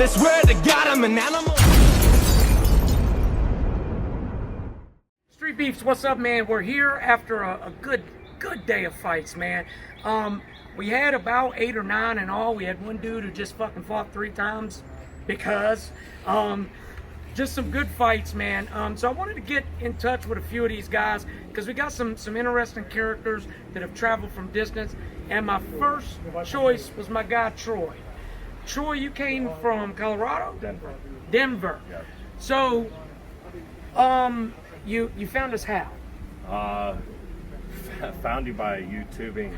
They swear to God I'm an animal. Street Beefs, what's up, man? We're here after a good day of fights, man. We had about 8 or 9 in all. We had one dude who just fucking fought 3 times because just some good fights, man. So I wanted to get in touch with a few of these guys because we got some interesting characters that have traveled from distance. And my first choice was my guy Troy. Troy, you came from Colorado? Denver. Yep. So, you found us how? Found you by YouTubing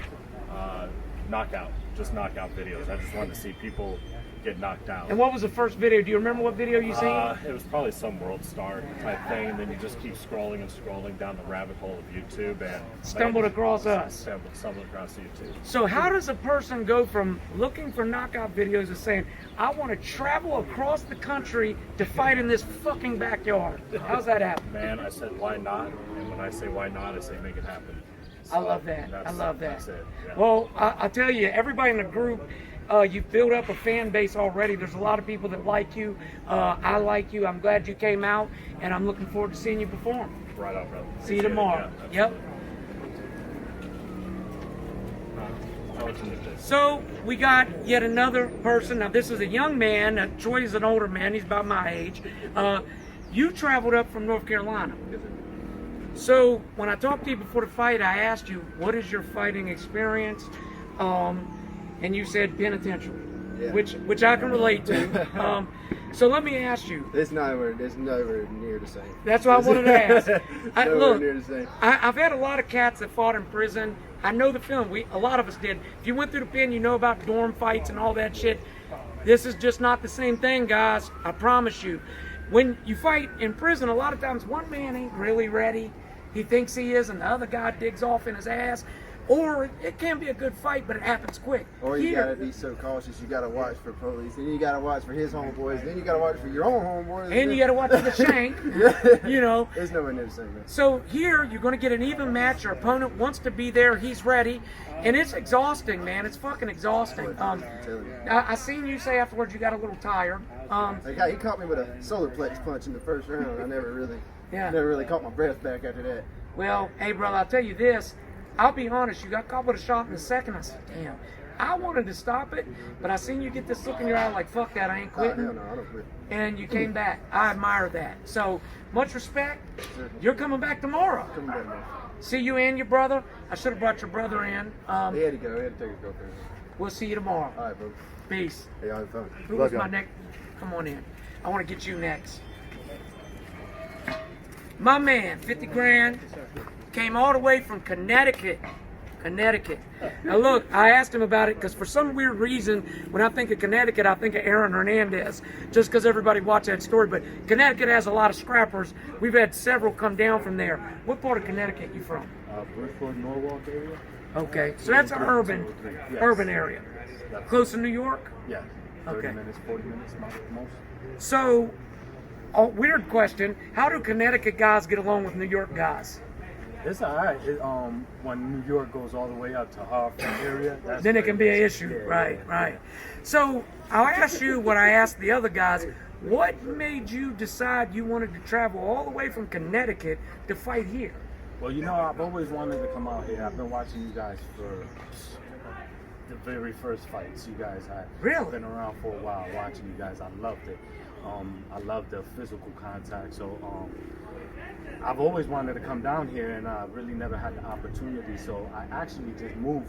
knockout videos. I just wanted to see people get knocked out. And what was the first video? Do you remember what video you seen? It was probably some World Star type thing, and then you just keep scrolling and scrolling down the rabbit hole of YouTube and Stumbled across us. Stumbled across YouTube. So how does a person go from looking for knockout videos to saying, I want to travel across the country to fight in this fucking backyard? How's that happen? Man, I said, why not? And when I say why not, I say make it happen. So I love that. I love that. That's it. Yeah. Well, I tell you, everybody in the group, you've built up a fan base already. There's a lot of people that like you. I like you. I'm glad you came out, and I'm looking forward to seeing you perform. Right on, brother. See you tomorrow. Yeah, Yep. So we got yet another person. Now this is a young man. Troy is an older man. He's about my age. You traveled up from North Carolina. So when I talked to you before the fight, I asked you, what is your fighting experience? And you said penitentiary, yeah. which I can relate to. So let me ask you. It's nowhere near the same. That's what I wanted to ask. Nowhere near the same. I've had a lot of cats that fought in prison. I know the feeling. A lot of us did. If you went through the pen, you know about dorm fights and all that shit. This is just not the same thing, guys. I promise you. When you fight in prison, a lot of times one man ain't really ready. He thinks he is, and the other guy digs off in his ass. Or it can be a good fight, but it happens quick. Or you gotta be so cautious. You gotta watch for police, and you gotta watch for his homeboys. Then you gotta watch for your own homeboys. And you gotta watch for the shank. You know. There's nowhere near the same, man. So here you're gonna get an even match. Your opponent wants to be there. He's ready, and it's exhausting, man. It's fucking exhausting. I seen you say afterwards you got a little tired. He caught me with a solar plex punch in the first round. I never really caught my breath back after that. Well, hey, brother, I'll tell you this. I'll be honest, you got caught with a shot in the second. I said, damn. I wanted to stop it, but I seen you get this look in your eye like, fuck that, I ain't quitting. Hell no, I don't quit. And you came back. I admire that. So, much respect. Sure. You're coming back tomorrow. Coming back, man. See you and your brother. I should have brought your brother in. He had to go. He had to take his girlfriend. We'll see you tomorrow. All right, bro. Peace. Hey, y'all have fun. Who was my next? Come on in. I want to get you next. My man, 50 grand, came all the way from Connecticut. Now look, I asked him about it because for some weird reason, when I think of Connecticut, I think of Aaron Hernandez, just because everybody watched that story. But Connecticut has a lot of scrappers. We've had several come down from there. What part of Connecticut you from? Bridgeport, Norwalk area. Okay, so that's an urban area. Close to New York? Yeah. 30 Okay. minutes, 40 minutes most. So, a weird question, how do Connecticut guys get along with New York guys? It's alright. When New York goes all the way up to Hartford area, Then it can be an issue. Yeah, Right. So, I'll ask you what I asked the other guys. What made you decide you wanted to travel all the way from Connecticut to fight here? Well, you know, I've always wanted to come out here. I've been watching you guys for the very first fights you guys had. Really? I've been around for a while watching you guys. I loved it. I love the physical contact. So I've always wanted to come down here, and I really never had the opportunity. So I actually just moved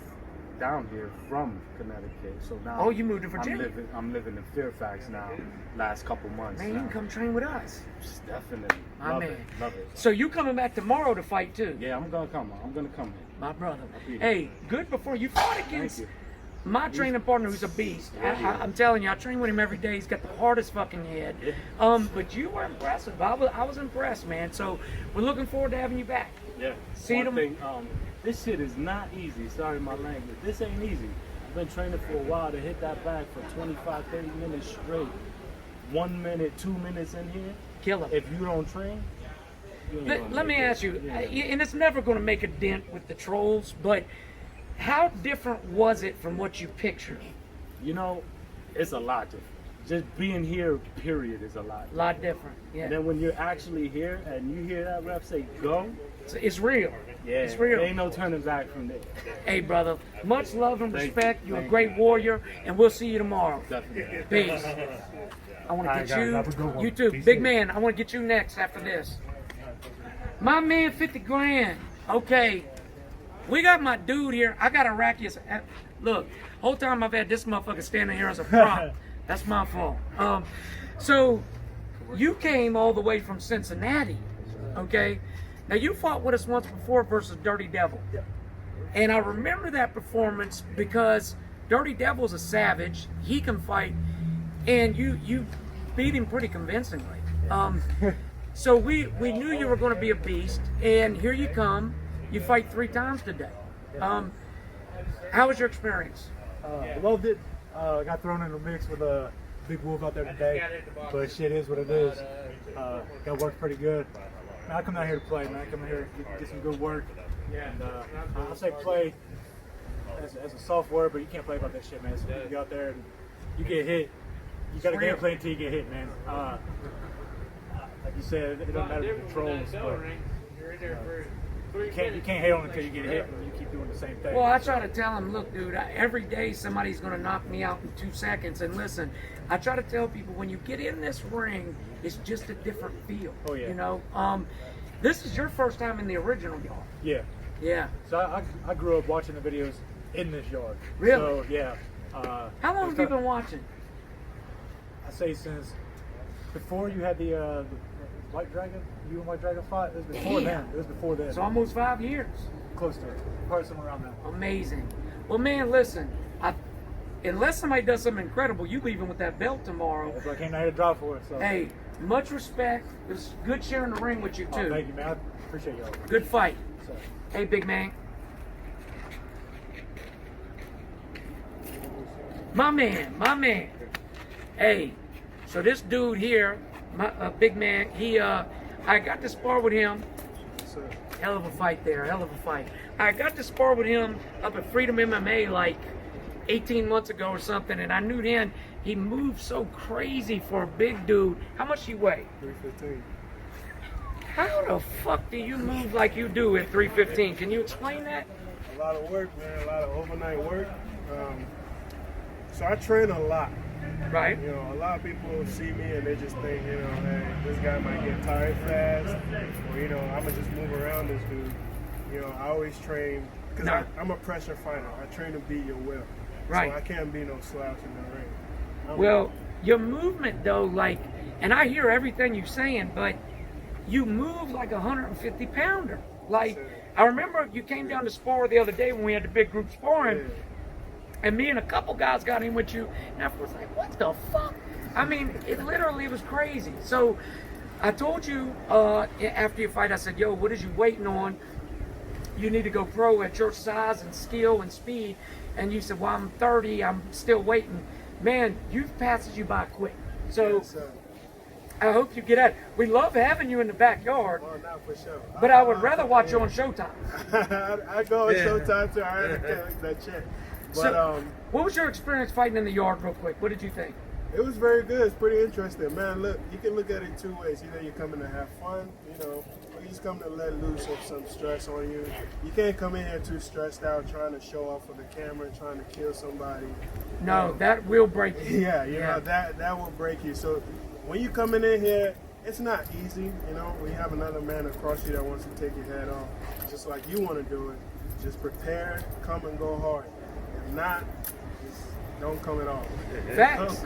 down here from Connecticut. So now Oh, you moved to Virginia? I'm living in Fairfax now. Last couple months. Man, you now. can come train with us. Definitely. My Love man. it. Love it. So you coming back tomorrow to fight too? Yeah, I'm gonna come here. My brother. be Hey, good before you fought against you. my training partner who's a beast. I'm telling you, I train with him every day. He's got the hardest fucking head. But you were impressive. I was impressed, man. So we're looking forward to having you back. Yeah. See One them. thing, this shit is not easy. Sorry my language. This ain't easy. I've been training for a while to hit that bag for 25, 30 minutes straight. 1 minute, 2 minutes in here. Kill him. If you don't train, you ain't gonna Let me make it. ask you, Yeah. and it's never going to make a dent with the trolls, but how different was it from what you pictured? You know, it's a lot different. just being here, period, is a lot. A lot different. Yeah. And then when you're actually here and you hear that ref say go, it's real. yeah, It's real. There ain't no turning back from there. Hey, brother, much love and Thank respect. you. You're a Thank great you. warrior, and we'll see you tomorrow. Definitely. Peace. I want to All right, get guys, have a good you. one. You too. Peace Big out. man, I want to get you next after this. My man, 50 grand. Okay. We got my dude here. I got Iraqi. Look, whole time I've had this motherfucker standing here as a prop. That's my fault. So you came all the way from Cincinnati, okay? Now you fought with us once before versus Dirty Devil, and I remember that performance because Dirty Devil's a savage. He can fight, and you beat him pretty convincingly. So we knew you were going to be a beast, and here you come. You fight 3 times today. How was your experience? Loved it. Got thrown in the mix with a big wolf out there today, but shit is what it is. That worked pretty good. Man, I come down here to play, man. I come down here to get some good work. And I say play as a soft word, but you can't play about that shit, man. So you go out there and you get hit. You got a game plan until you get hit, man. Like you said, it doesn't matter the controls, but you can't hate on it until you get hit and you keep doing the same thing. Well, I try to tell him, look, dude, every day somebody's going to knock me out in 2 seconds. And listen, I try to tell people when you get in this ring, it's just a different feel. Oh, yeah. You know, this is your first time in the original yard. Yeah. Yeah. So I grew up watching the videos in this yard. Really? So, yeah. How long have you been watching? I say since before you had the White Dragon, you and White Dragon fought. It was before then. It was before then. It's almost 5 years. Close to it. Probably somewhere around there. Amazing. Well, man, listen, unless somebody does something incredible, you leaving with that belt tomorrow. That's why I came down here to drop for it. So. Hey, much respect. It was good sharing the ring with you, too. Oh, thank you, man. I appreciate y'all. Good fight. So. Hey, big man. My man. Hey, so this dude here, my big man, I got to spar with him. Hell of a fight there, hell of a fight. I got to spar with him up at Freedom MMA like 18 months ago or something, and I knew then he moved so crazy for a big dude. How much he weigh? 315. How the fuck do you move like you do at 315? Can you explain that? A lot of work, man. A lot of overnight work. So I train a lot. Right. You know, a lot of people see me and they just think, you know, hey, this guy might get tired fast, or you know, I'ma just move around this dude. You know, I always train because I'm a pressure fighter. I train to beat your will. Right. So I can't be no slouch in the ring. Well, your movement though, like, and I hear everything you're saying, but you move like a 150 pounder. Like, I remember you came down to spar the other day when we had the big group sparring. Yeah. And me and a couple guys got in with you, and I was like, what the fuck? I mean, it literally was crazy. So I told you after your fight, I said, yo, what is you waiting on? You need to go pro at your size and skill and speed. And you said, well, I'm 30, I'm still waiting. Man, youth passes you by quick. So I hope you get at it. We love having you in the backyard. Well, now for sure. But I would rather watch you on Showtime. I go on Showtime too. I understand that check. But So, what was your experience fighting in the yard real quick? What did you think? it was very good. It's pretty interesting, man. Look, you can look at it 2 ways. Either you're coming to have fun, you know, or you just come to let loose of some stress on you. You can't come in here too stressed out, trying to show off for the camera, trying to kill somebody. No, that will break you. Yeah, you know, that will break you. So when you coming in here, it's not easy, you know, when you have another man across you that wants to take your head off, just like you want to do it. Just prepare, come and go hard. If not, just don't come at all. Facts.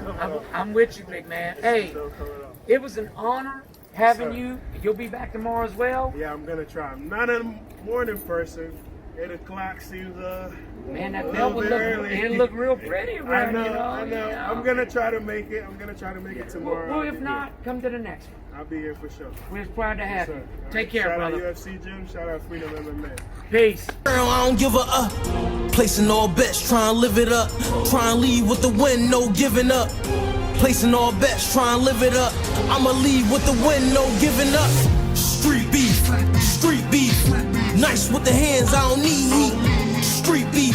I'm with you, big man. Hey, Don't come at all. it was an honor having Sir. you. You'll be back tomorrow as well. Yeah, I'm gonna try. I'm not a morning person. 8 o'clock seems Man, that a belt little would bit early. it look real pretty around, I know, you know. I know. I'm gonna try to make it. I'm gonna try to make it tomorrow. Well, I'll if be not, come to the next one. here. I'll be here for sure. We're just proud to have you. Sir. All Take right. care, Shout brother. out UFC Gym. Shout out Freedom MMA. Peace. I don't give a placing all bets, trying to live it up. Trying to leave with the win, no giving up. Placing all bets, trying to live it up. I'ma leave with the win, no giving up. Street beef, street beef. Nice with the hands, I don't need heat. Street beef.